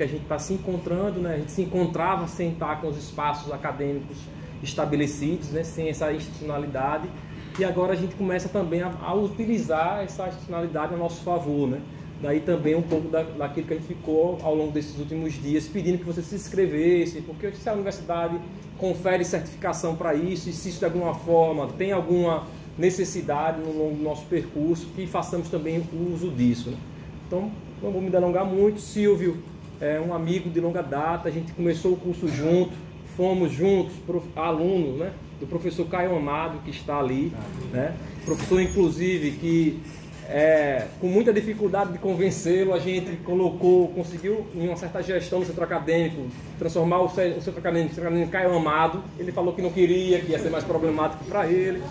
que a gente está se encontrando, né? A gente se encontrava sem estar com os espaços acadêmicos estabelecidos, né? Sem essa institucionalidade, e agora a gente começa também a utilizar essa institucionalidade a nosso favor, né? Daí também um pouco daquilo que a gente ficou ao longo desses últimos dias pedindo que você se inscrevesse, porque se a universidade confere certificação para isso, e se isso de alguma forma tem alguma necessidade no longo do nosso percurso, que façamos também o uso disso, né? Então, não vou me delongar muito. Silvio é um amigo de longa data, a gente começou o curso junto, fomos juntos, alunos, né, do professor Caio Amado, que está ali, né? Professor, inclusive, que com muita dificuldade de convencê-lo, a gente conseguiu, em uma certa gestão do centro acadêmico, transformar o centro acadêmico em Caio Amado. Ele falou que não queria, que ia ser mais problemático para ele,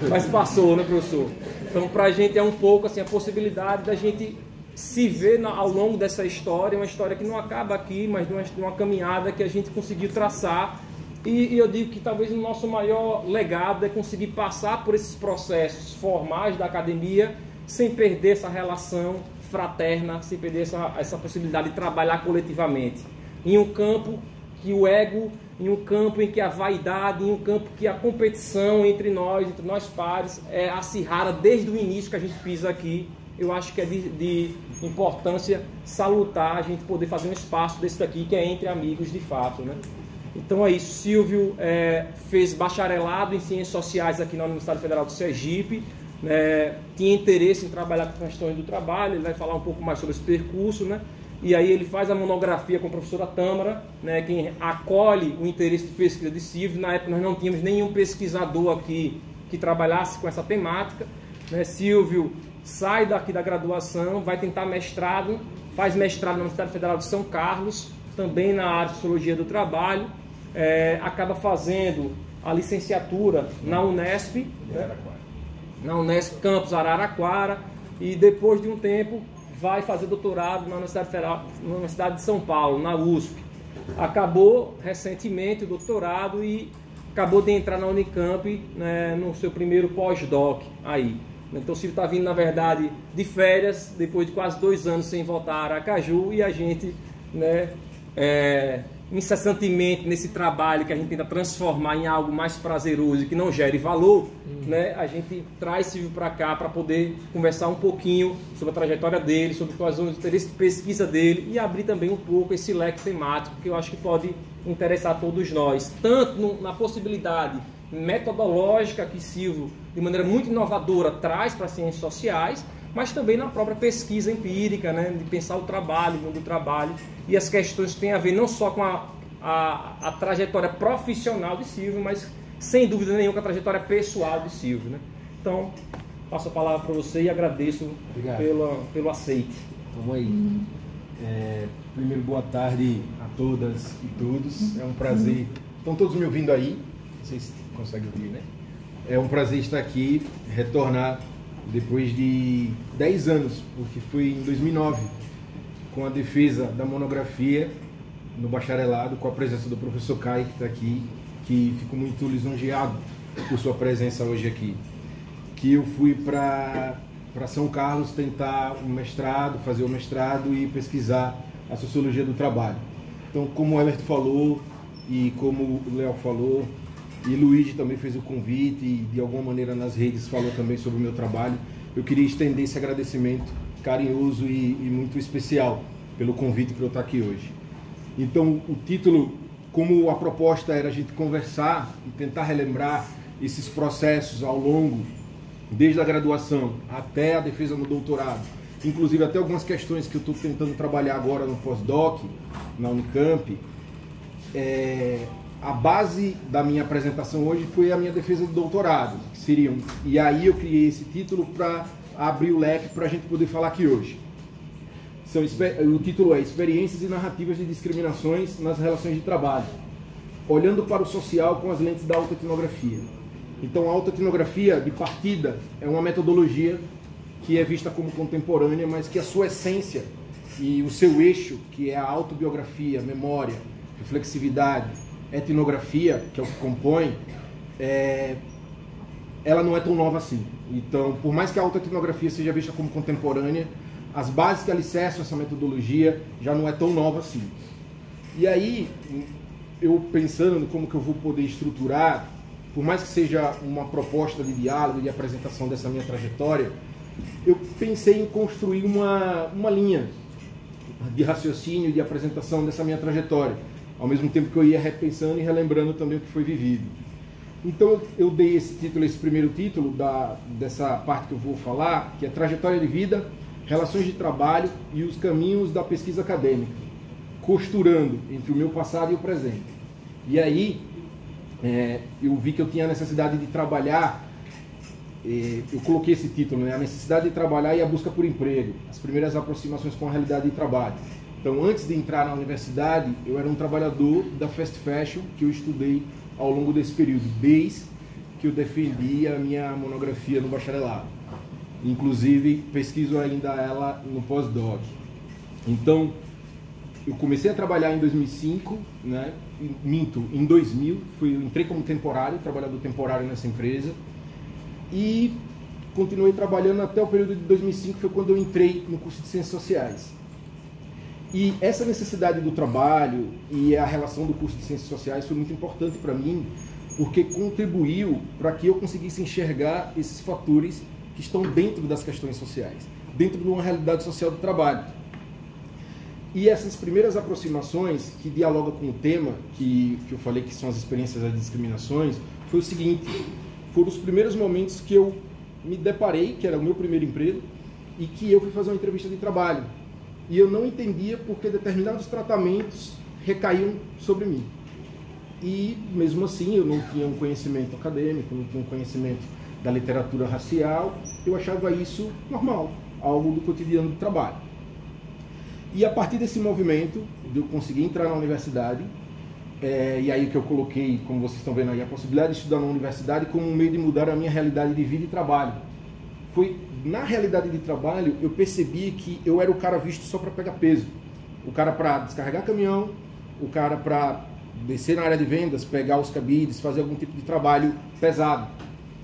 mas passou, né, professor? Então, para a gente é um pouco assim, a possibilidade da gente se ver ao longo dessa história, uma história que não acaba aqui, mas de uma caminhada que a gente conseguiu traçar. E eu digo que talvez o nosso maior legado é conseguir passar por esses processos formais da academia sem perder essa relação fraterna, sem perder essa possibilidade de trabalhar coletivamente. Em um campo que o ego, em um campo em que a vaidade, em um campo que a competição entre nós pares, é acirrada desde o início que a gente pisa aqui. Eu acho que é de importância salutar a gente poder fazer um espaço desse daqui que é entre amigos de fato, né? Então é isso. Silvio fez bacharelado em Ciências Sociais aqui na Universidade Federal do Sergipe, tinha interesse em trabalhar com questões do trabalho, ele vai falar um pouco mais sobre esse percurso, né? E aí ele faz a monografia com a professora Tâmara, né, quem acolhe o interesse de pesquisa de Silvio. Na época nós não tínhamos nenhum pesquisador aqui que trabalhasse com essa temática, né? Silvio sai daqui da graduação, vai tentar mestrado, faz mestrado na Universidade Federal de São Carlos, também na área de Sociologia do Trabalho, acaba fazendo a licenciatura na Unesp, né? Na Unesp Campus Araraquara, e depois de um tempo vai fazer doutorado na Universidade de São Paulo, na USP. Acabou recentemente o doutorado e acabou de entrar na Unicamp, né, no seu primeiro pós-doc aí. Então o Silvio está vindo, na verdade, de férias, depois de quase 2 anos sem voltar a Aracaju, e a gente, né, incessantemente nesse trabalho que a gente tenta transformar em algo mais prazeroso e que não gere valor, né, a gente traz Silvio para cá para poder conversar um pouquinho sobre a trajetória dele, sobre quais são os interesses de pesquisa dele e abrir também um pouco esse leque temático que eu acho que pode interessar a todos nós, tanto na possibilidade metodológica que Silvio, de maneira muito inovadora, traz para as ciências sociais, mas também na própria pesquisa empírica, né, de pensar o trabalho, o mundo do trabalho, e as questões que têm a ver não só com a trajetória profissional de Silvio, mas sem dúvida nenhuma com a trajetória pessoal de Silvio, né? Então, passo a palavra para você e agradeço pelo aceite. Vamos aí. Primeiro, boa tarde a todas e todos. É um prazer. Estão todos me ouvindo aí? Vocês conseguem ouvir, né? É um prazer estar aqui, retornar depois de 10 anos, porque foi em 2009, com a defesa da monografia no bacharelado, com a presença do professor Caio, que está aqui, que fico muito lisonjeado por sua presença hoje aqui, que eu fui para São Carlos tentar um mestrado, fazer o mestrado e pesquisar a sociologia do trabalho. Então, como o Everton falou e como o Léo falou, e Luigi também fez o convite e de alguma maneira nas redes falou também sobre o meu trabalho, eu queria estender esse agradecimento carinhoso e muito especial pelo convite para eu estar aqui hoje. Então, o título, como a proposta era a gente conversar e tentar relembrar esses processos ao longo, desde a graduação até a defesa no doutorado, inclusive até algumas questões que eu estou tentando trabalhar agora no pós-doc, na Unicamp, a base da minha apresentação hoje foi a minha defesa do doutorado, que seriam, e aí eu criei esse título para abrir o leque para a gente poder falar aqui hoje. O título é Experiências e Narrativas de Discriminações nas Relações de Trabalho, olhando para o social com as lentes da autoetnografia. Então a autoetnografia de partida é uma metodologia que é vista como contemporânea, mas que a sua essência e o seu eixo, que é a autobiografia, memória, reflexividade, etnografia, que é o que compõe, ela não é tão nova assim. Então, por mais que a autoetnografia seja vista como contemporânea, as bases que alicerçam essa metodologia já não é tão nova assim. E aí, eu pensando como que eu vou poder estruturar, por mais que seja uma proposta de diálogo, de apresentação dessa minha trajetória, eu pensei em construir uma linha de raciocínio, de apresentação dessa minha trajetória, ao mesmo tempo que eu ia repensando e relembrando também o que foi vivido. Então eu dei esse título, esse primeiro título dessa parte que eu vou falar, que é Trajetória de Vida, Relações de Trabalho e os Caminhos da Pesquisa Acadêmica, costurando entre o meu passado e o presente. E aí eu vi que eu tinha a necessidade de trabalhar, eu coloquei esse título, né? A necessidade de trabalhar e a busca por emprego, as primeiras aproximações com a realidade de trabalho. Então, antes de entrar na universidade, eu era um trabalhador da fast fashion que eu estudei ao longo desse período, desde que eu defendi a minha monografia no bacharelado. Inclusive, pesquiso ainda ela no pós-doc. Então, eu comecei a trabalhar em 2005, né? Em 2000, eu entrei como temporário, trabalhador temporário nessa empresa, e continuei trabalhando até o período de 2005, foi quando eu entrei no curso de Ciências Sociais. E essa necessidade do trabalho e a relação do curso de Ciências Sociais foi muito importante para mim, porque contribuiu para que eu conseguisse enxergar esses fatores que estão dentro das questões sociais, dentro de uma realidade social do trabalho. E essas primeiras aproximações, que dialogam com o tema, que eu falei que são as experiências das discriminações, foi o seguinte: foram os primeiros momentos que eu me deparei, que era o meu primeiro emprego, e que eu fui fazer uma entrevista de trabalho. E eu não entendia porque determinados tratamentos recaíam sobre mim. E, mesmo assim, eu não tinha um conhecimento acadêmico, não tinha um conhecimento da literatura racial, eu achava isso normal, algo do cotidiano do trabalho. E a partir desse movimento, eu consegui entrar na universidade, e aí que eu coloquei, como vocês estão vendo aí, a possibilidade de estudar na universidade como um meio de mudar a minha realidade de vida e trabalho. Foi na realidade de trabalho, eu percebi que eu era o cara visto só para pegar peso. O cara para descarregar caminhão, o cara para descer na área de vendas, pegar os cabides, fazer algum tipo de trabalho pesado.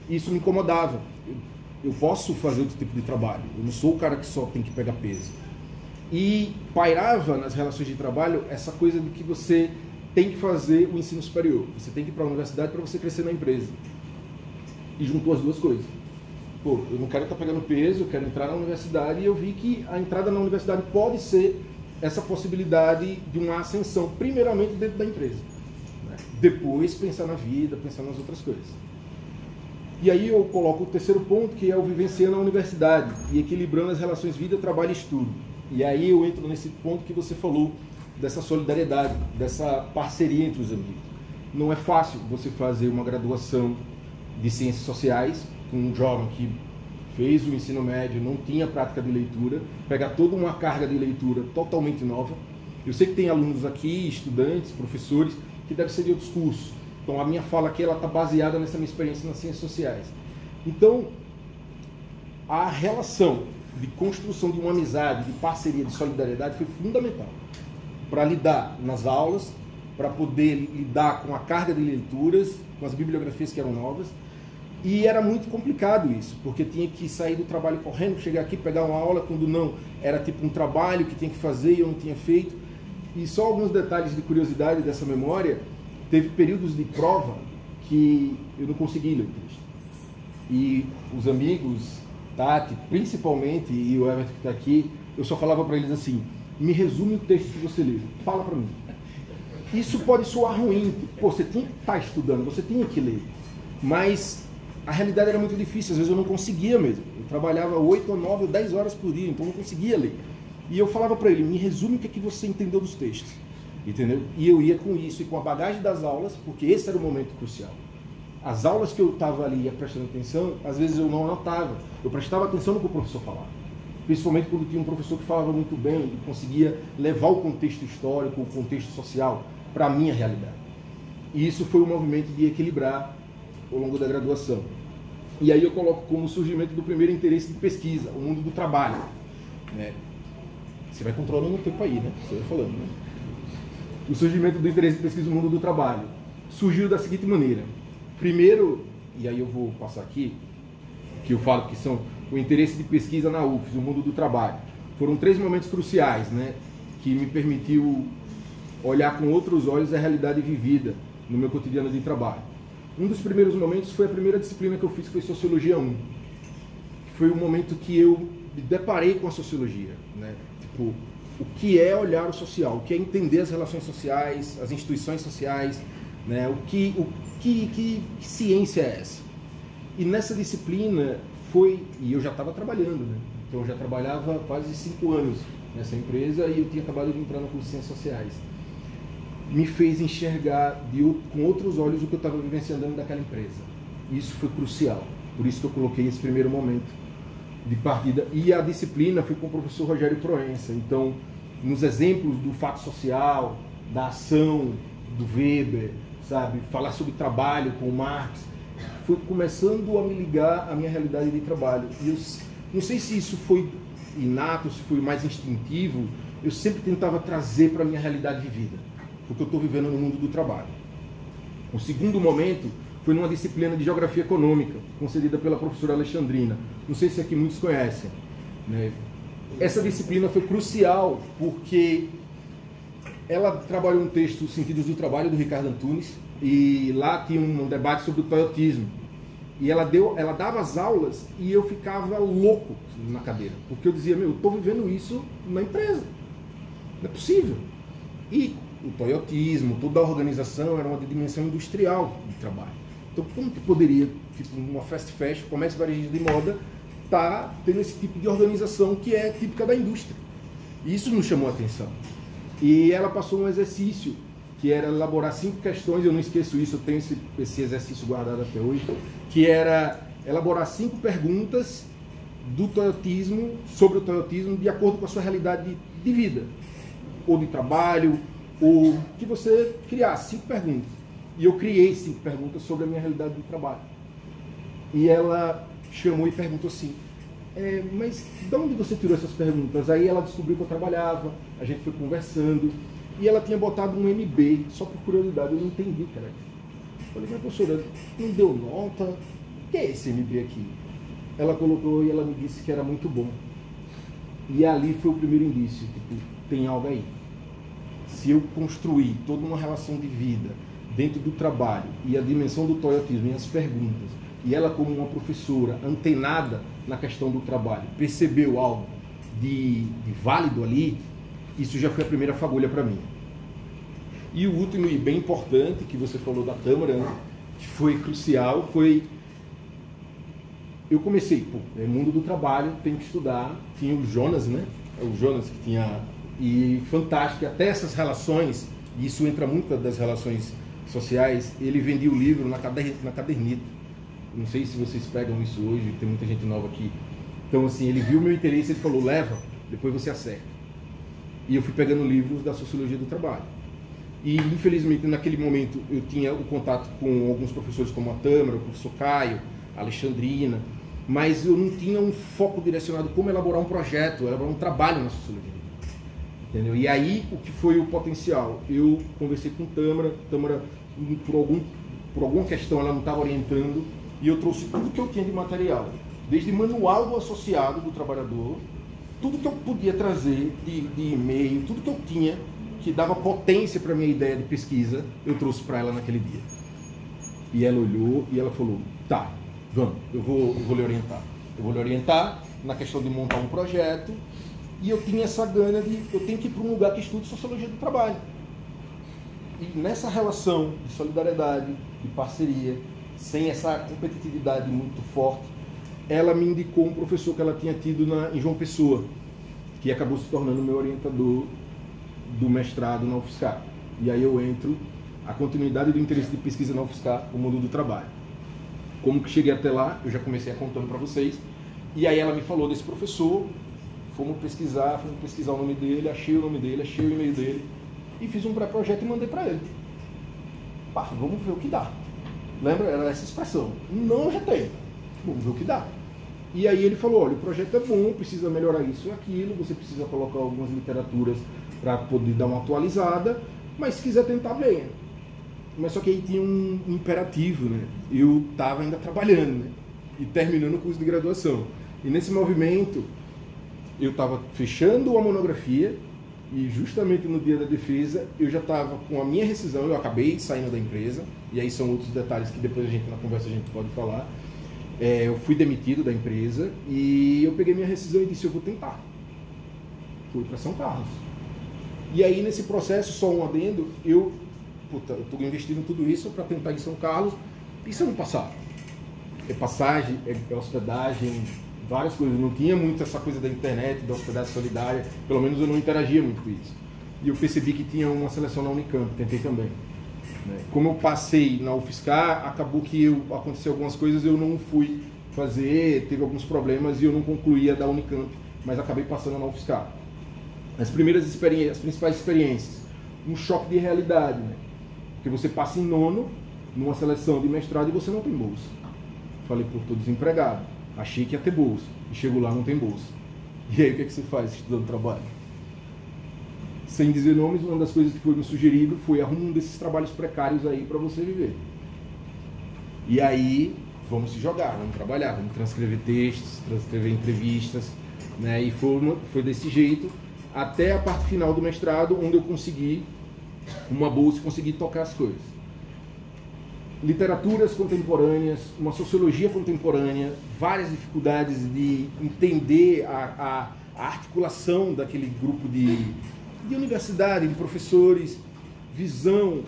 Isso me incomodava. Eu posso fazer outro tipo de trabalho. Eu não sou o cara que só tem que pegar peso. E pairava nas relações de trabalho essa coisa de que você tem que fazer o ensino superior. Você tem que ir para a universidade para você crescer na empresa. E juntou as duas coisas. Pô, eu não quero estar pegando peso, eu quero entrar na universidade, e eu vi que a entrada na universidade pode ser essa possibilidade de uma ascensão, primeiramente dentro da empresa, né? Depois pensar na vida, pensar nas outras coisas. E aí eu coloco o terceiro ponto, que é o vivenciando a universidade e equilibrando as relações vida, trabalho e estudo. E aí eu entro nesse ponto que você falou, dessa solidariedade, dessa parceria entre os amigos. Não é fácil você fazer uma graduação de Ciências Sociais com um jovem que fez o ensino médio, não tinha prática de leitura, pegar toda uma carga de leitura totalmente nova. Eu sei que tem alunos aqui, estudantes, professores, que devem ser de outros cursos. Então a minha fala aqui está baseada nessa minha experiência nas Ciências Sociais. Então, a relação de construção de uma amizade, de parceria, de solidariedade foi fundamental para lidar nas aulas, para poder lidar com a carga de leituras, com as bibliografias que eram novas. E era muito complicado isso, porque tinha que sair do trabalho correndo, chegar aqui, pegar uma aula, quando não, era tipo um trabalho que tinha que fazer e eu não tinha feito. E só alguns detalhes de curiosidade dessa memória: teve períodos de prova que eu não consegui ler o texto. E os amigos, Tati, principalmente, e o Everton que está aqui, eu só falava para eles assim: me resume o texto que você leu, fala para mim. Isso pode soar ruim, pô, você tinha que estar estudando, você tinha que ler, mas a realidade era muito difícil, às vezes eu não conseguia mesmo. Eu trabalhava 8 ou 9 ou 10 horas por dia, então eu não conseguia ler. E eu falava para ele: me resume o que é que você entendeu dos textos, entendeu? E eu ia com isso e com a bagagem das aulas, porque esse era o momento crucial. As aulas que eu estava ali prestando atenção, às vezes eu não anotava, eu prestava atenção no que o professor falava. Principalmente quando tinha um professor que falava muito bem e conseguia levar o contexto histórico, o contexto social para a minha realidade. E isso foi um movimento de equilibrar ao longo da graduação. E aí eu coloco como o surgimento do primeiro interesse de pesquisa, o mundo do trabalho, né? Você vai controlando o tempo aí, né? Você vai falando, né? O surgimento do interesse de pesquisa no mundo do trabalho surgiu da seguinte maneira. Primeiro, e aí eu vou passar aqui, que eu falo que são o interesse de pesquisa na UFES, o mundo do trabalho. foram 3 momentos cruciais, né, que me permitiu olhar com outros olhos a realidade vivida no meu cotidiano de trabalho. Um dos primeiros momentos foi a primeira disciplina que eu fiz, que foi Sociologia 1. Foi o momento que eu me deparei com a sociologia, né? Tipo, o que é olhar o social, o que é entender as relações sociais, as instituições sociais, né? Que ciência é essa? E nessa disciplina e eu já estava trabalhando, né? Então eu já trabalhava quase 5 anos nessa empresa e eu tinha acabado de entrar no curso de Ciências Sociais. Me fez enxergar com outros olhos o que eu estava vivenciando dentro daquela empresa. Isso foi crucial, por isso que eu coloquei esse primeiro momento de partida. E a disciplina foi com o professor Rogério Proença. Então, nos exemplos do fato social, da ação do Weber, sabe, falar sobre trabalho com o Marx, foi começando a me ligar à minha realidade de trabalho. E eu não sei se isso foi inato, se foi mais instintivo, eu sempre tentava trazer para a minha realidade de vida, porque eu estou vivendo no mundo do trabalho. O segundo momento foi numa disciplina de Geografia Econômica, concedida pela professora Alexandrina. Não sei se aqui muitos conhecem, né? Essa disciplina foi crucial porque ela trabalhou um texto, Sentidos do Trabalho, do Ricardo Antunes, e lá tinha um debate sobre o toyotismo. E ela dava as aulas e eu ficava louco na cadeira, porque eu dizia, eu estou vivendo isso na empresa, não é possível. E o toyotismo, toda a organização era uma dimensão industrial de trabalho. Então, como que poderia, tipo, uma fast fashion, comércio varejista de moda, tá tendo esse tipo de organização que é típica da indústria? E isso nos chamou a atenção. E ela passou um exercício que era elaborar 5 questões, eu não esqueço isso, eu tenho esse exercício guardado até hoje, que era elaborar 5 perguntas do toyotismo, sobre o toyotismo, de acordo com a sua realidade de vida, ou de trabalho, ou que você criasse 5 perguntas. E eu criei 5 perguntas sobre a minha realidade de trabalho. E ela chamou e perguntou assim, mas de onde você tirou essas perguntas? Aí ela descobriu que eu trabalhava, a gente foi conversando, e ela tinha botado um MB, só por curiosidade, eu não entendi, cara. Eu falei, mas professora, não deu nota? O que é esse MB aqui? Ela colocou e ela me disse que era muito bom. E ali foi o primeiro indício, tipo, tem algo aí. Se eu construir toda uma relação de vida dentro do trabalho e a dimensão do toyotismo e as perguntas, e ela como uma professora antenada na questão do trabalho, percebeu algo de válido ali, isso já foi a primeira fagulha para mim. E o último e bem importante, que você falou da Tâmara, né, que foi crucial, foi... Eu comecei, mundo do trabalho, tem que estudar, tinha o Jonas, né? O Jonas que tinha... E fantástico, até essas relações, e isso entra muito das relações sociais, ele vendia o livro na caderneta. Não sei se vocês pegam isso hoje, tem muita gente nova aqui. Então, assim, ele viu o meu interesse e ele falou, leva, depois você acerta. E eu fui pegando livros da Sociologia do Trabalho. E, infelizmente, naquele momento, eu tinha o contato com alguns professores como a Tâmara, o professor Caio, a Alexandrina, mas eu não tinha um foco direcionado como elaborar um projeto, elaborar um trabalho na Sociologia. Entendeu? E aí, o que foi o potencial? Eu conversei com Tâmara, por alguma questão, ela não estava orientando, e eu trouxe tudo que eu tinha de material, desde manual do associado do trabalhador, tudo que eu podia trazer de e-mail, tudo que eu tinha que dava potência para a minha ideia de pesquisa, eu trouxe para ela naquele dia. E ela olhou e ela falou, tá, vamos, eu vou lhe orientar. Eu vou lhe orientar na questão de montar um projeto, e eu tinha essa gana de, eu tenho que ir para um lugar que estude Sociologia do Trabalho. E nessa relação de solidariedade, de parceria, sem essa competitividade muito forte, ela me indicou um professor que ela tinha tido em João Pessoa, que acabou se tornando meu orientador do mestrado na UFSCar. E aí eu entro, a continuidade do interesse de pesquisa na UFSCar, o mundo do trabalho. Como que cheguei até lá, eu já comecei a contando para vocês, e aí ela me falou desse professor, fomos pesquisar o nome dele, achei o nome dele, achei o e-mail dele, e fiz um pré-projeto e mandei para ele. Pá, vamos ver o que dá. Lembra? Era essa expressão. Não, eu já tenho. Vamos ver o que dá. E aí ele falou, olha, o projeto é bom, precisa melhorar isso e aquilo, você precisa colocar algumas literaturas para poder dar uma atualizada, mas se quiser tentar, venha. Mas só que aí tinha um imperativo, né? Eu estava ainda trabalhando, né? E terminando o curso de graduação. E nesse movimento, eu estava fechando a monografia e justamente no dia da defesa eu já estava com a minha rescisão, eu acabei saindo da empresa, e aí são outros detalhes que depois na conversa a gente pode falar. Eu fui demitido da empresa e eu peguei minha rescisão e disse, eu vou tentar. Fui para São Carlos. E aí nesse processo, só um adendo, eu estou investindo tudo isso para tentar ir em São Carlos, e se eu não passar? É passagem, é hospedagem, várias coisas. Não tinha muito essa coisa da internet, da hospedagem solidária, pelo menos eu não interagia muito com isso. E eu percebi que tinha uma seleção na Unicamp, tentei também. Como eu passei na UFSCar, acabou que aconteceu algumas coisas, eu não fui fazer, teve alguns problemas e eu não concluía da Unicamp, mas acabei passando na UFSCar. As principais experiências, um choque de realidade, né? Porque você passa em nono, numa seleção de mestrado, e você não tem bolsa. Falei, pô, estou desempregado, achei que ia ter bolsa, e chego lá, não tem bolsa. E aí o que é que você faz estudando trabalho? Sem dizer nomes, uma das coisas que foi me sugerido foi arruma um desses trabalhos precários aí para você viver. E aí, vamos se jogar, vamos trabalhar, vamos transcrever textos, transcrever entrevistas, né? E foi desse jeito, até a parte final do mestrado, onde eu consegui uma bolsa e consegui tocar as coisas. Literaturas contemporâneas, uma sociologia contemporânea, várias dificuldades de entender a articulação daquele grupo de universidade, de professores, visão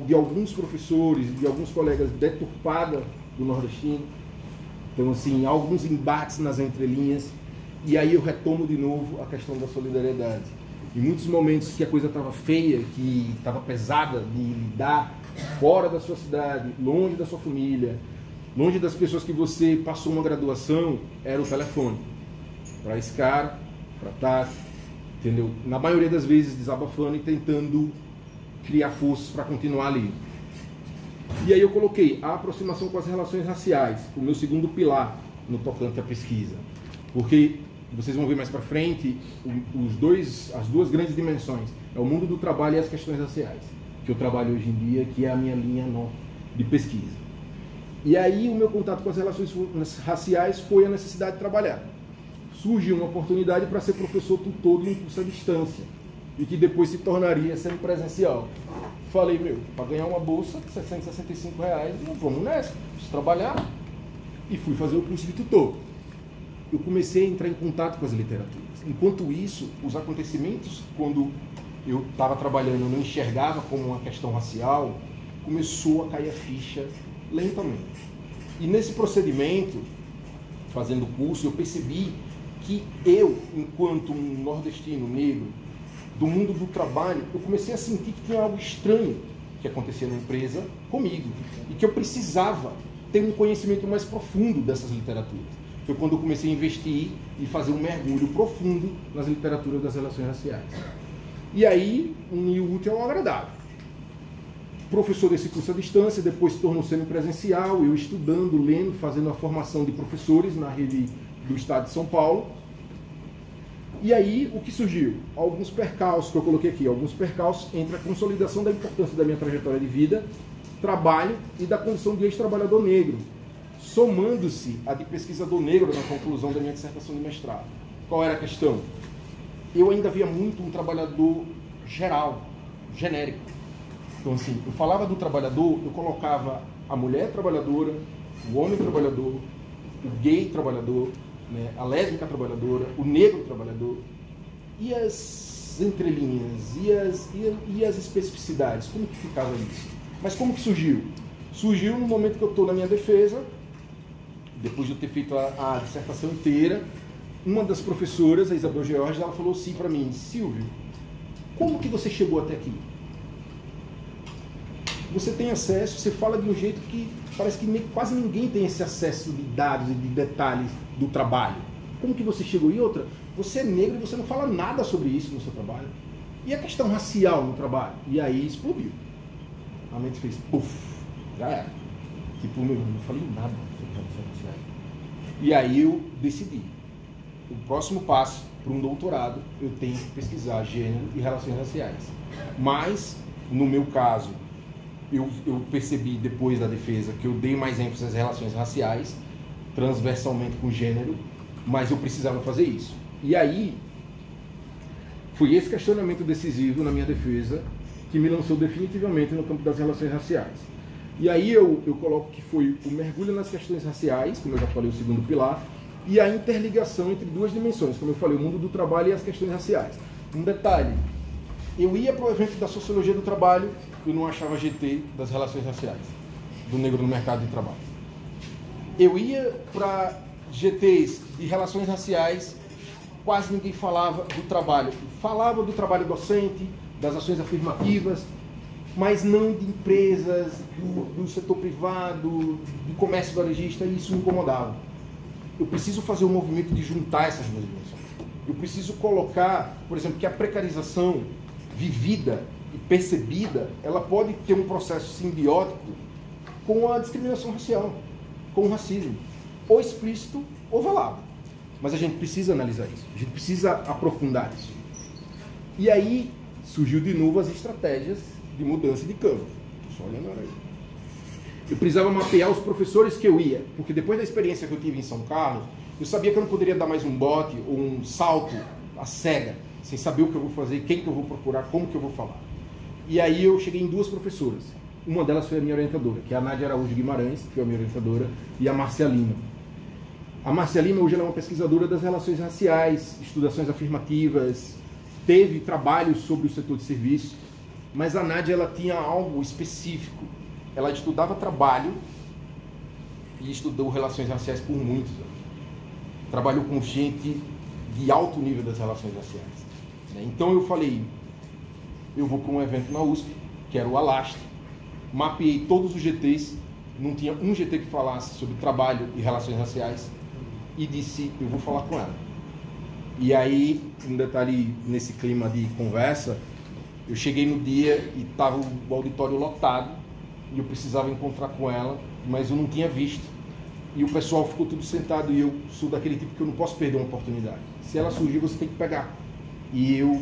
de alguns professores, de alguns colegas deturpada do nordestino. Então, assim, alguns embates nas entrelinhas. E aí eu retomo de novo a questão da solidariedade. Em muitos momentos que a coisa estava feia, que estava pesada de lidar fora da sua cidade, longe da sua família, longe das pessoas que você passou uma graduação, era o telefone. Para esse cara, para Tati, entendeu? Na maioria das vezes desabafando e tentando criar forças para continuar ali. E aí eu coloquei a aproximação com as relações raciais, o meu segundo pilar no tocante à pesquisa. Porque vocês vão ver mais para frente as duas grandes dimensões, é o mundo do trabalho e as questões raciais, que eu trabalho hoje em dia, que é a minha linha de pesquisa. E aí o meu contato com as relações raciais foi a necessidade de trabalhar. Surgiu uma oportunidade para ser professor tutor de um curso à distância, e que depois se tornaria semipresencial. Falei, para ganhar uma bolsa de R$665, vamos nessa, preciso trabalhar. E fui fazer o curso de tutor. Eu comecei a entrar em contato com as literaturas. Enquanto isso, os acontecimentos, quando eu estava trabalhando, eu não enxergava como uma questão racial, começou a cair a ficha lentamente. E nesse procedimento, fazendo o curso, eu percebi que eu, enquanto um nordestino negro, do mundo do trabalho, eu comecei a sentir que tinha algo estranho que acontecia na empresa comigo, e que eu precisava ter um conhecimento mais profundo dessas literaturas. Foi quando eu comecei a investir e fazer um mergulho profundo nas literaturas das relações raciais. E aí, unir o útil ao agradável. Professor desse curso à distância, depois se tornou semipresencial, eu estudando, lendo, fazendo a formação de professores na rede do Estado de São Paulo. E aí, o que surgiu? Alguns percalços que eu coloquei aqui, alguns percalços entre a consolidação da importância da minha trajetória de vida, trabalho e da condição de ex-trabalhador negro, somando-se a de pesquisador negro na conclusão da minha dissertação de mestrado. Qual era a questão? Eu ainda via muito um trabalhador geral, genérico. Então, assim, eu falava do trabalhador, eu colocava a mulher trabalhadora, o homem trabalhador, o gay trabalhador, né, a lésbica trabalhadora, o negro trabalhador, e as entrelinhas, e as especificidades, como que ficava isso? Mas como que surgiu? Surgiu no momento que eu estou na minha defesa, depois de eu ter feito a dissertação inteira, uma das professoras, a Isabel Georges, ela falou assim para mim, Silvio, como que você chegou até aqui? Você tem acesso, você fala de um jeito que parece que quase ninguém tem esse acesso de dados e de detalhes do trabalho. Como que você chegou? E outra, você é negro e você não fala nada sobre isso no seu trabalho. E a questão racial no trabalho? E aí explodiu. A mente fez, puf, já era. Tipo, eu não falei nada sobre relações raciais. E aí eu decidi. O próximo passo para um doutorado, eu tenho que pesquisar gênero e relações raciais. Mas, no meu caso, eu percebi depois da defesa que eu dei mais ênfase às relações raciais, transversalmente com gênero, mas eu precisava fazer isso. E aí, foi esse questionamento decisivo na minha defesa que me lançou definitivamente no campo das relações raciais. E aí eu coloco que foi o mergulho nas questões raciais, como eu já falei, o segundo pilar, e a interligação entre duas dimensões, como eu falei, o mundo do trabalho e as questões raciais. Um detalhe, eu ia para o evento da sociologia do trabalho, eu não achava GT das relações raciais, do negro no mercado de trabalho. Eu ia para GTs de relações raciais, quase ninguém falava do trabalho. Falava do trabalho docente, das ações afirmativas, mas não de empresas, do setor privado, do comércio varejista, e isso me incomodava. Eu preciso fazer um movimento de juntar essas duas dimensões. Eu preciso colocar, por exemplo, que a precarização vivida e percebida, ela pode ter um processo simbiótico com a discriminação racial, com o racismo, ou explícito ou velado. Mas a gente precisa analisar isso, a gente precisa aprofundar isso. E aí surgiu de novo as estratégias de mudança de campo. Estou só olhando aí. Eu precisava mapear os professores que eu ia, porque depois da experiência que eu tive em São Carlos, eu sabia que eu não poderia dar mais um bote ou um salto à cega, sem saber o que eu vou fazer, quem que eu vou procurar, como que eu vou falar. E aí eu cheguei em duas professoras. Uma delas foi a minha orientadora, que é a Nádia Araújo Guimarães, que foi a minha orientadora, e a Márcia Lima. A Márcia Lima hoje ela é uma pesquisadora das relações raciais, estudações afirmativas, teve trabalhos sobre o setor de serviços, mas a Nádia ela tinha algo específico. Ela estudava trabalho e estudou relações raciais por muitos anos. Trabalhou com gente de alto nível das relações raciais. Então eu falei, eu vou para um evento na USP, que era o Alastre, mapeei todos os GTs, não tinha um GT que falasse sobre trabalho e relações raciais, e disse, eu vou falar com ela. E aí, um detalhe nesse clima de conversa, eu cheguei no dia e estava o auditório lotado, e eu precisava encontrar com ela, mas eu não tinha visto. E o pessoal ficou tudo sentado, e eu sou daquele tipo que eu não posso perder uma oportunidade. Se ela surgir, você tem que pegar. E eu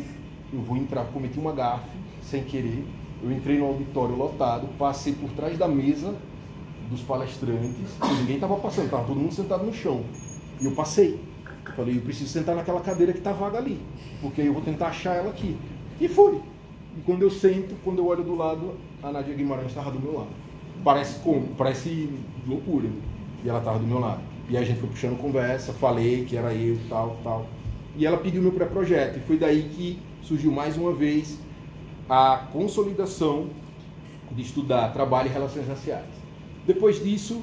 vou entrar, cometi uma gafe, sem querer, eu entrei no auditório lotado, passei por trás da mesa dos palestrantes, e ninguém estava passando, estava todo mundo sentado no chão. E eu passei. Falei, eu preciso sentar naquela cadeira que está vaga ali, porque aí eu vou tentar achar ela aqui. E fui. E quando eu sento, quando eu olho do lado, a Nádia Guimarães estava do meu lado. Parece como? Parece loucura. E ela estava do meu lado. E a gente foi puxando conversa, falei que era eu, tal. E ela pediu meu pré-projeto. E foi daí que surgiu mais uma vez a consolidação de estudar trabalho e relações raciais. Depois disso,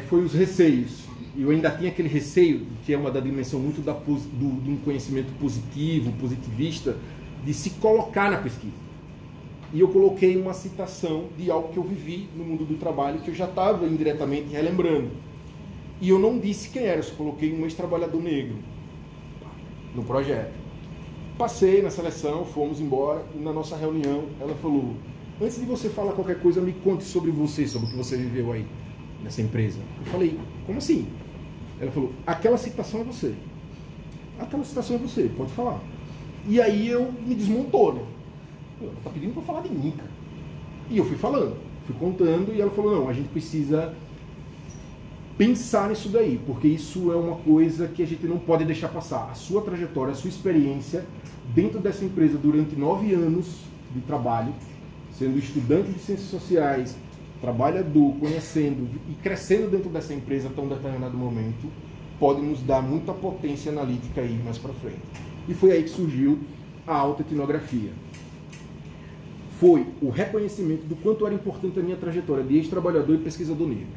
foi os receios. Eu ainda tinha aquele receio, que é uma da dimensão muito de um conhecimento positivo, positivista, de se colocar na pesquisa. E eu coloquei uma citação de algo que eu vivi no mundo do trabalho, que eu já estava indiretamente relembrando. E eu não disse quem era, eu só coloquei um ex-trabalhador negro no projeto. Passei na seleção, fomos embora, e na nossa reunião ela falou, antes de você falar qualquer coisa, me conte sobre você, sobre o que você viveu aí nessa empresa. Eu falei, como assim? Ela falou, aquela citação é você. Aquela citação é você, pode falar. E aí eu me desmontou, né? Ela tá pedindo para falar de mim, cara. E eu fui falando, fui contando, e ela falou, não, a gente precisa pensar nisso daí, porque isso é uma coisa que a gente não pode deixar passar. A sua trajetória, a sua experiência dentro dessa empresa durante 9 anos de trabalho, sendo estudante de ciências sociais, trabalhador, conhecendo e crescendo dentro dessa empresa até um determinado momento, pode nos dar muita potência analítica aí mais para frente. E foi aí que surgiu a autoetnografia. Foi o reconhecimento do quanto era importante a minha trajetória de ex-trabalhador e pesquisador negro.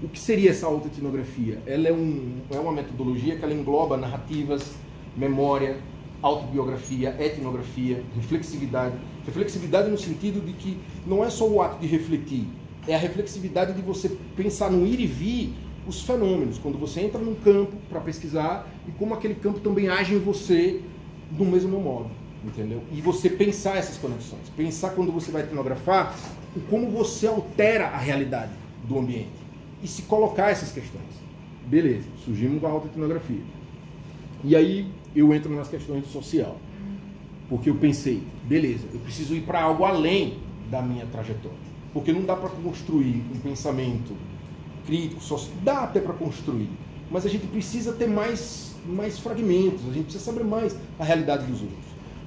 O que seria essa autoetnografia? Ela é uma metodologia que ela engloba narrativas, memória, autobiografia, etnografia, reflexividade. Reflexividade no sentido de que não é só o ato de refletir, é a reflexividade de você pensar no ir e vir os fenômenos, quando você entra num campo para pesquisar e como aquele campo também age em você do mesmo modo, entendeu? E você pensar essas conexões, pensar quando você vai etnografar, como você altera a realidade do ambiente e se colocar essas questões. Beleza, surgimos com a autoetnografia. E aí eu entro nas questões do social, porque eu pensei, beleza, eu preciso ir para algo além da minha trajetória, porque não dá para construir um pensamento crítico, dá até para construir, mas a gente precisa ter mais mais fragmentos, a gente precisa saber mais a realidade dos outros.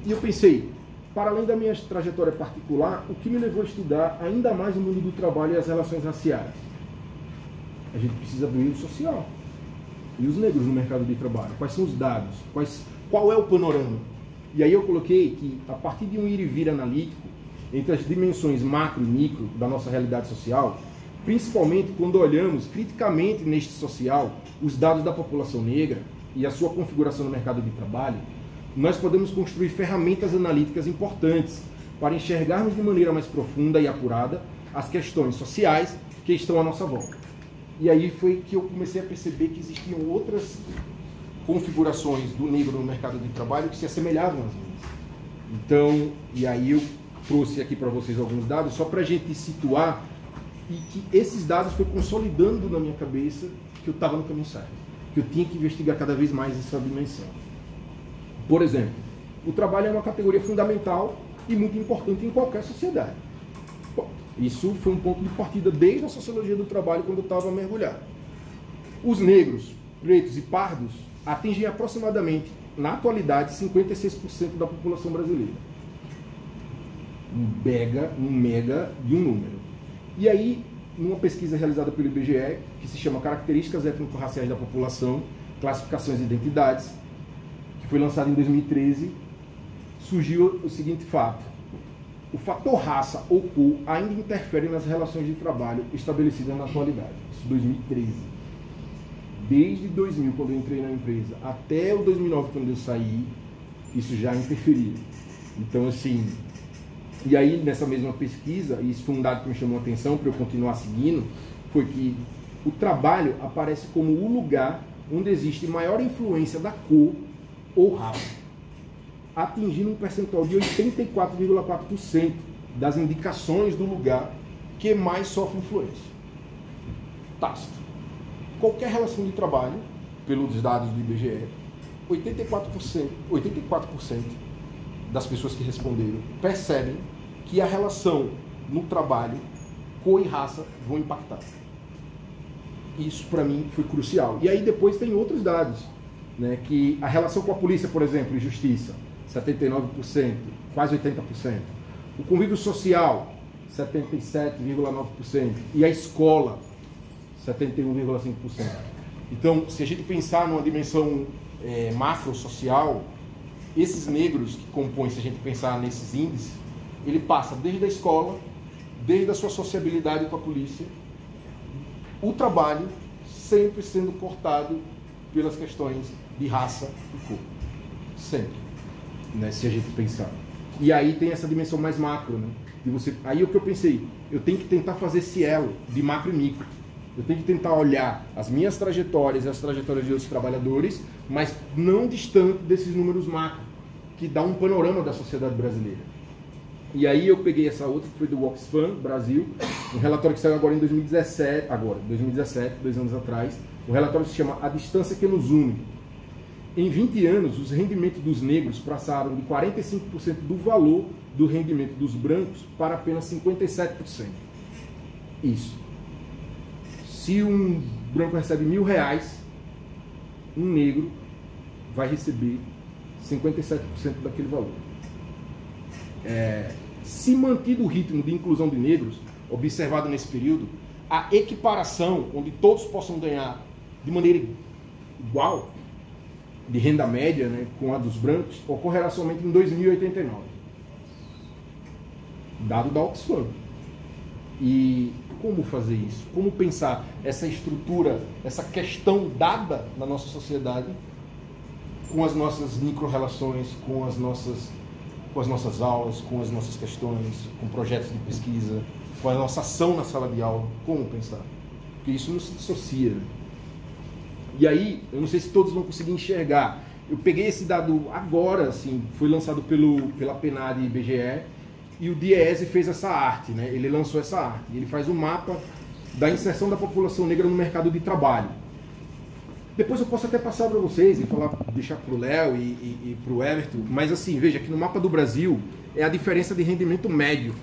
E eu pensei, para além da minha trajetória particular, o que me levou a estudar ainda mais o mundo do trabalho e as relações raciais? A gente precisa ver o social. E os negros no mercado de trabalho? Quais são os dados? Qual é o panorama? E aí eu coloquei que, a partir de um ir e vir analítico, entre as dimensões macro e micro da nossa realidade social, principalmente quando olhamos criticamente neste social os dados da população negra e a sua configuração no mercado de trabalho, nós podemos construir ferramentas analíticas importantes para enxergarmos de maneira mais profunda e apurada as questões sociais que estão à nossa volta. E aí foi que eu comecei a perceber que existiam outras configurações do negro no mercado de trabalho que se assemelhavam às minhas. Então, e aí eu trouxe aqui para vocês alguns dados, só para a gente situar, e que esses dados foi consolidando na minha cabeça que eu estava no caminho certo, que eu tinha que investigar cada vez mais essa dimensão. Por exemplo, o trabalho é uma categoria fundamental e muito importante em qualquer sociedade. Bom, isso foi um ponto de partida desde a sociologia do trabalho, quando eu estava mergulhado. Os negros, pretos e pardos atingem aproximadamente, na atualidade, 56% da população brasileira. Um mega de um número. E aí, numa pesquisa realizada pelo IBGE, que se chama Características Étnico-Raciais da População, Classificações e Identidades, que foi lançada em 2013, surgiu o seguinte fato: o fator raça ou cor ainda interfere nas relações de trabalho estabelecidas na atualidade. Isso 2013. Desde 2000, quando eu entrei na empresa, até o 2009, quando eu saí, isso já interferia. Então, assim, e aí nessa mesma pesquisa, e isso foi um dado que me chamou a atenção para eu continuar seguindo, foi que o trabalho aparece como o lugar onde existe maior influência da cor ou raça, atingindo um percentual de 84,4% das indicações do lugar que mais sofre influência. Tácito. Qualquer relação de trabalho, pelos dados do IBGE, 84% das pessoas que responderam percebem que a relação no trabalho, cor e raça, vão impactar. Isso para mim foi crucial. E aí depois tem outros dados, né, que a relação com a polícia, por exemplo, e justiça, 79%, quase 80%. O convívio social, 77,9%. E a escola, 71,5%. Então, se a gente pensar numa dimensão macro-social, esses negros que compõem, se a gente pensar nesses índices, ele passa desde a escola, desde a sua sociabilidade com a polícia, o trabalho sempre sendo cortado pelas questões de raça e cor. Sempre. Né, se a gente pensar. E aí tem essa dimensão mais macro, né? Aí é o que eu pensei, eu tenho que tentar fazer esse elo de macro e micro. Eu tenho que tentar olhar as minhas trajetórias e as trajetórias de outros trabalhadores, mas não distante desses números macro, que dá um panorama da sociedade brasileira. E aí eu peguei essa outra, que foi do Oxfam Brasil, um relatório que saiu agora em 2017, 2 anos atrás, um relatório que se chama A Distância que Nos Une. Em 20 anos, os rendimentos dos negros passaram de 45% do valor do rendimento dos brancos para apenas 57%. Isso. Se um branco recebe R$1.000, um negro vai receber 57% daquele valor. Se mantido o ritmo de inclusão de negros observado nesse período, a equiparação, onde todos possam ganhar de maneira igual, de renda média, né, com a dos brancos, ocorrerá somente em 2089. Dado da Oxfam. E como fazer isso? Como pensar essa estrutura, essa questão dada na nossa sociedade com as nossas micro-relações, com as nossas aulas, com as nossas questões, com projetos de pesquisa, com a nossa ação na sala de aula? Como pensar? Porque isso não se dissocia, né? E aí, eu não sei se todos vão conseguir enxergar. Eu peguei esse dado agora, assim, foi lançado pela PNAD e IBGE, e o DIEESE fez essa arte, né? Ele lançou essa arte. Ele faz um mapa da inserção da população negra no mercado de trabalho. Depois eu posso até passar para vocês e falar, deixar para o Léo e para o Everton, mas assim, veja que no mapa do Brasil é a diferença de rendimento médio.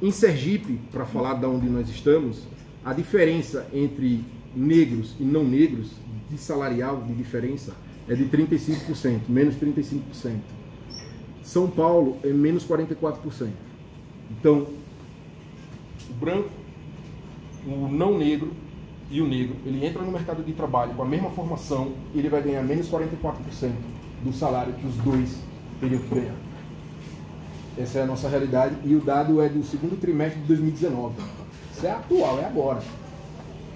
Em Sergipe, para falar de onde nós estamos, a diferença entre negros e não negros, de salarial, de diferença, é de 35%, menos 35%. São Paulo é menos 44%. Então, o branco, o não negro e o negro, ele entra no mercado de trabalho com a mesma formação e ele vai ganhar menos 44% do salário que os dois teriam que ganhar. Essa é a nossa realidade e o dado é do segundo trimestre de 2019. Isso é atual, é agora.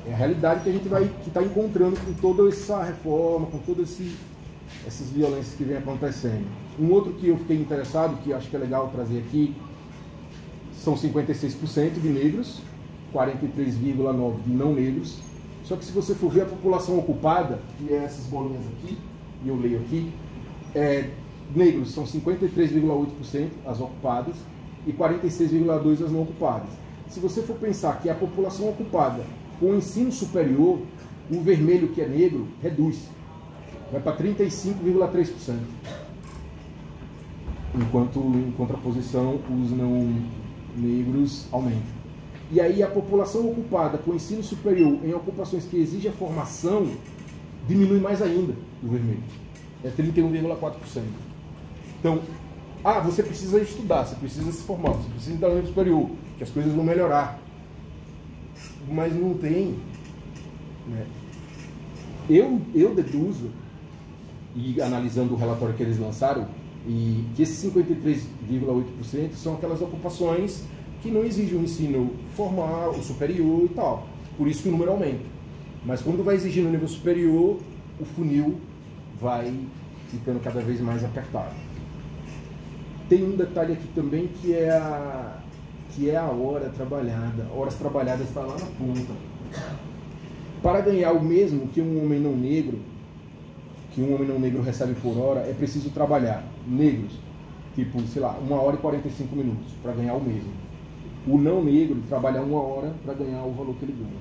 É a realidade que a gente está encontrando com toda essa reforma, com todas essas violências que vem acontecendo. Um outro que eu fiquei interessado, que acho que é legal trazer aqui, são 56% de negros, 43,9% de não negros. Só que se você for ver a população ocupada, que é essas bolinhas aqui, e eu leio aqui, negros são 53,8% as ocupadas e 46,2% as não ocupadas. Se você for pensar que a população ocupada com o ensino superior, o vermelho que é negro reduz, vai para 35,3%. Enquanto em contraposição os não negros aumentam. E aí a população ocupada com ensino superior em ocupações que exigem a formação diminui mais ainda o vermelho. É 31,4%. Então, você precisa estudar, você precisa se formar, você precisa entrar no nível superior, que as coisas vão melhorar. Mas não tem. Né? Eu deduzo, e analisando o relatório que eles lançaram, e que esses 53,8% são aquelas ocupações que não exigem um ensino formal, superior e tal. Por isso que o número aumenta. Mas quando vai exigir no nível superior, o funil vai ficando cada vez mais apertado. Tem um detalhe aqui também que é a hora trabalhada. Horas trabalhadas está lá na ponta. Para ganhar o mesmo que um homem não negro, recebe por hora, é preciso trabalhar negros, tipo, sei lá, 1 hora e 45 minutos para ganhar o mesmo. O não negro trabalha 1 hora para ganhar o valor que ele ganha.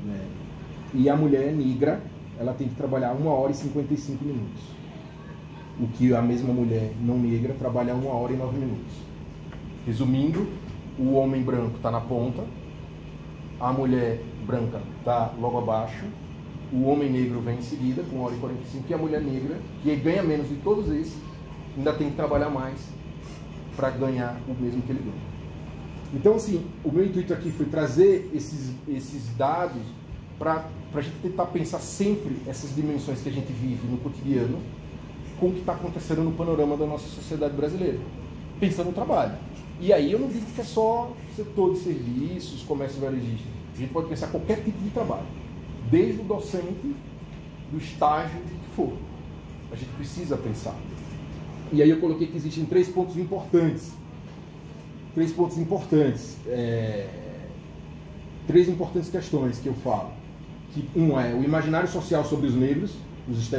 Né? E a mulher negra, ela tem que trabalhar 1 hora e 55 minutos. O que a mesma mulher não negra trabalha 1 hora e 9 minutos. Resumindo, o homem branco está na ponta, a mulher branca está logo abaixo, o homem negro vem em seguida, com 1 hora e 45, e a mulher negra, que ganha menos de todos esses, ainda tem que trabalhar mais para ganhar o mesmo que ele ganha. Então, assim, o meu intuito aqui foi trazer esses dados para a gente tentar pensar sempre essas dimensões que a gente vive no cotidiano com o que está acontecendo no panorama da nossa sociedade brasileira, pensando no trabalho. E aí eu não digo que é só setor de serviços, comércio varejista. A gente pode pensar qualquer tipo de trabalho, desde o docente, do estágio, do que for. A gente precisa pensar. E aí eu coloquei que existem 3 pontos importantes. 3 importantes questões que eu falo. Que um é o imaginário social sobre os negros, os